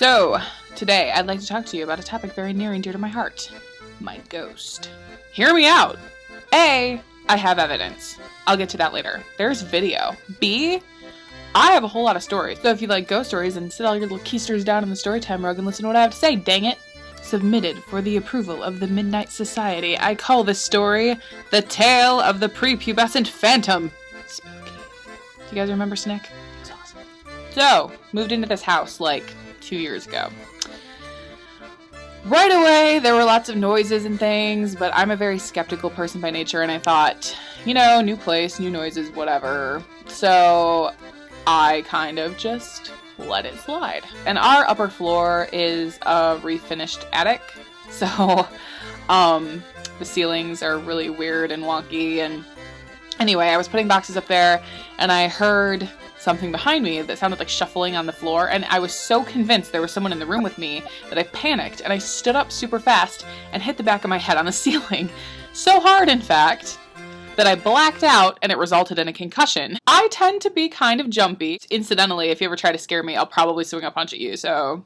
So, today I'd like to talk to you about a topic very near and dear to my heart. My ghost. Hear me out! A, I have evidence. I'll get to that later. There's video. B, I have a whole lot of stories. So if you like ghost stories, then sit all your little keisters down in the storytime rug and listen to what I have to say, dang it! Submitted for the approval of the Midnight Society, I call this story The Tale of the Prepubescent Phantom. Spooky. Do you guys remember Snick? It's awesome. So, moved into this house like 2 years ago. Right away, there were lots of noises and things, but I'm a very skeptical person by nature, and I thought, you know, new place, new noises, whatever. So I kind of just let it slide. And our upper floor is a refinished attic, so the ceilings are really weird and wonky. And anyway, I was putting boxes up there, and I heard something behind me that sounded like shuffling on the floor, and I was so convinced there was someone in the room with me that I panicked, and I stood up super fast and hit the back of my head on the ceiling. So hard, in fact, that I blacked out, and it resulted in a concussion. I tend to be kind of jumpy. Incidentally, if you ever try to scare me, I'll probably swing a punch at you, so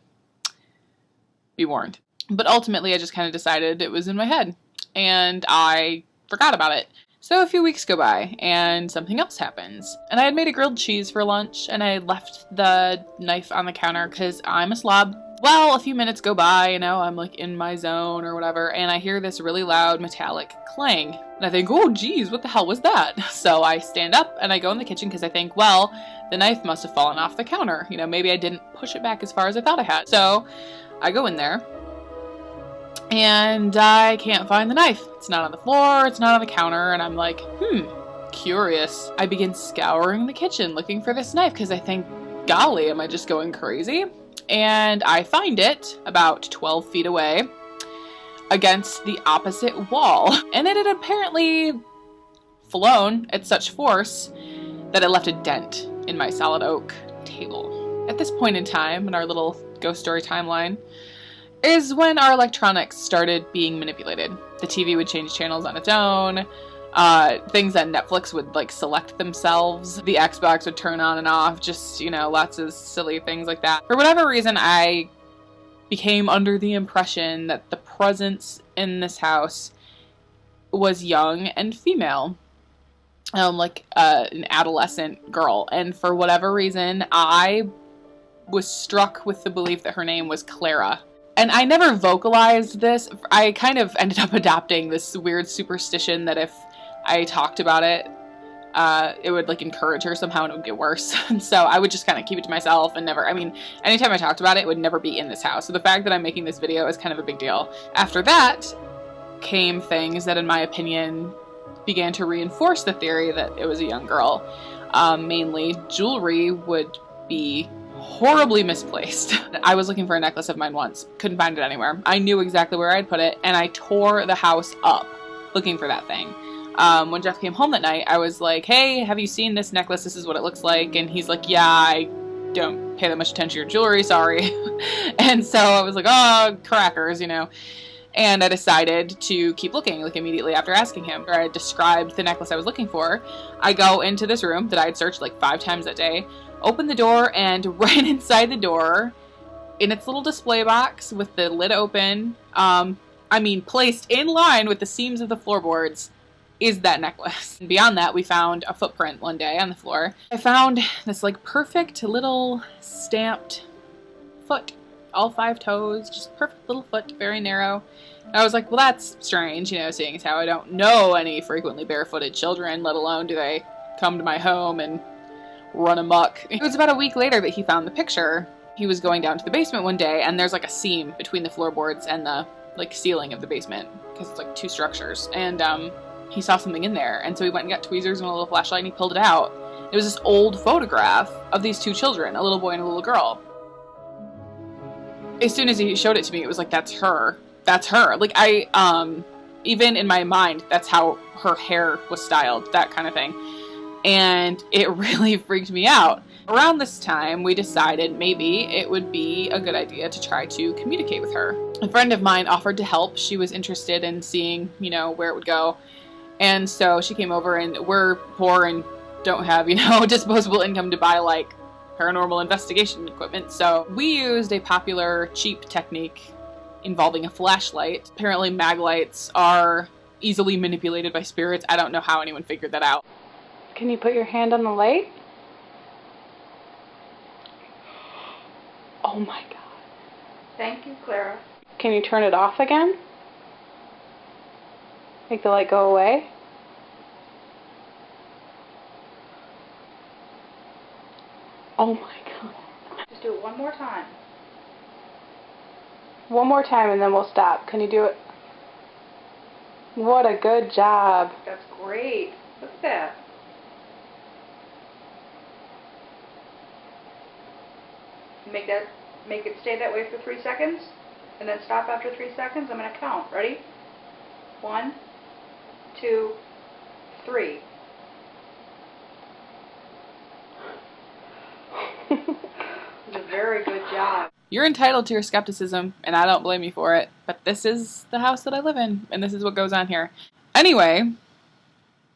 be warned. But ultimately, I just kind of decided it was in my head, and I forgot about it. So a few weeks go by, and something else happens. And I had made a grilled cheese for lunch, and I left the knife on the counter because I'm a slob. Well, a few minutes go by, you know, I'm like in my zone or whatever, and I hear this really loud metallic clang. And I think, oh geez, what the hell was that? So I stand up and I go in the kitchen because I think, well, the knife must have fallen off the counter. You know, maybe I didn't push it back as far as I thought I had. So I go in there, and I can't find the knife. It's not on the floor, it's not on the counter, and I'm like, curious. I begin scouring the kitchen looking for this knife because I think, golly, am I just going crazy? And I find it about 12 feet away against the opposite wall. And it had apparently flown at such force that it left a dent in my solid oak table. At this point in time in our little ghost story timeline is when our electronics started being manipulated. The TV would change channels on its own. Things that Netflix would like select themselves. The Xbox would turn on and off, just, you know, lots of silly things like that. For whatever reason, I became under the impression that the presence in this house was young and female. Like an adolescent girl. And for whatever reason, I was struck with the belief that her name was Clara. And I never vocalized this. I kind of ended up adopting this weird superstition that if I talked about it, it would like encourage her somehow and it would get worse. And so I would just kind of keep it to myself and never, anytime I talked about it, it would never be in this house. So the fact that I'm making this video is kind of a big deal. After that came things that, in my opinion, began to reinforce the theory that it was a young girl. Mainly jewelry would be horribly misplaced. I was looking for a necklace of mine once, couldn't find it anywhere. I knew exactly where I'd put it, and I tore the house up looking for that thing. When Jeff came home that night, I was like, hey, have you seen this necklace? This is what it looks like. And he's like, yeah, I don't pay that much attention to your jewelry, sorry. And so I was like, oh, crackers, you know. And I decided to keep looking, like immediately after asking him. I described the necklace I was looking for. I go into this room that I had searched like 5 times that day, open the door, and right inside the door, in its little display box with the lid open, placed in line with the seams of the floorboards, is that necklace. And beyond that, we found a footprint one day on the floor. I found this like perfect little stamped foot, all 5 toes, just perfect little foot, very narrow. And I was like, well, that's strange, you know, seeing as how I don't know any frequently barefooted children, let alone do they come to my home and run amok. It was about a week later that he found the picture. He was going down to the basement one day, and there's like a seam between the floorboards and the like ceiling of the basement because it's like 2 structures. And he saw something in there, and so he went and got tweezers and a little flashlight, and he pulled it out. It was this old photograph of these 2 children, a little boy and a little girl. As soon as he showed it to me, it was like, that's her. That's her. Like, even in my mind, that's how her hair was styled, that kind of thing. And it really freaked me out. Around this time, we decided maybe it would be a good idea to try to communicate with her. A friend of mine offered to help. She was interested in seeing, you know, where it would go. And so she came over, and we're poor and don't have, you know, disposable income to buy like paranormal investigation equipment, so we used a popular cheap technique involving a flashlight. Apparently mag lights are easily manipulated by spirits. I don't know how anyone figured that out. Can you put your hand on the light? Oh my god. Thank you, Clara. Can you turn it off again? Make the light go away? Oh my god. Just do it one more time. One more time and then we'll stop. Can you do it? What a good job. That's great. Look at that. Make it stay that way for 3 seconds, and then stop after 3 seconds. I'm going to count. Ready? 1, 2, 3. It's a very good job. You're entitled to your skepticism, and I don't blame you for it, but this is the house that I live in, and this is what goes on here. Anyway,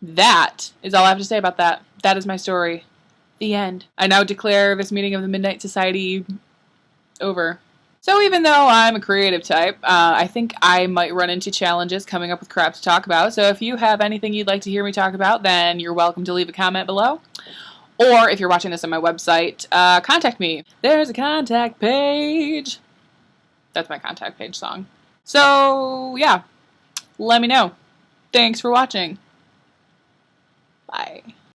that is all I have to say about that. That is my story. The end. I now declare this meeting of the Midnight Society over. So even though I'm a creative type, I think I might run into challenges coming up with crap to talk about. So if you have anything you'd like to hear me talk about, then you're welcome to leave a comment below. Or if you're watching this on my website, contact me. There's a contact page. That's my contact page song. So yeah, let me know. Thanks for watching. Bye.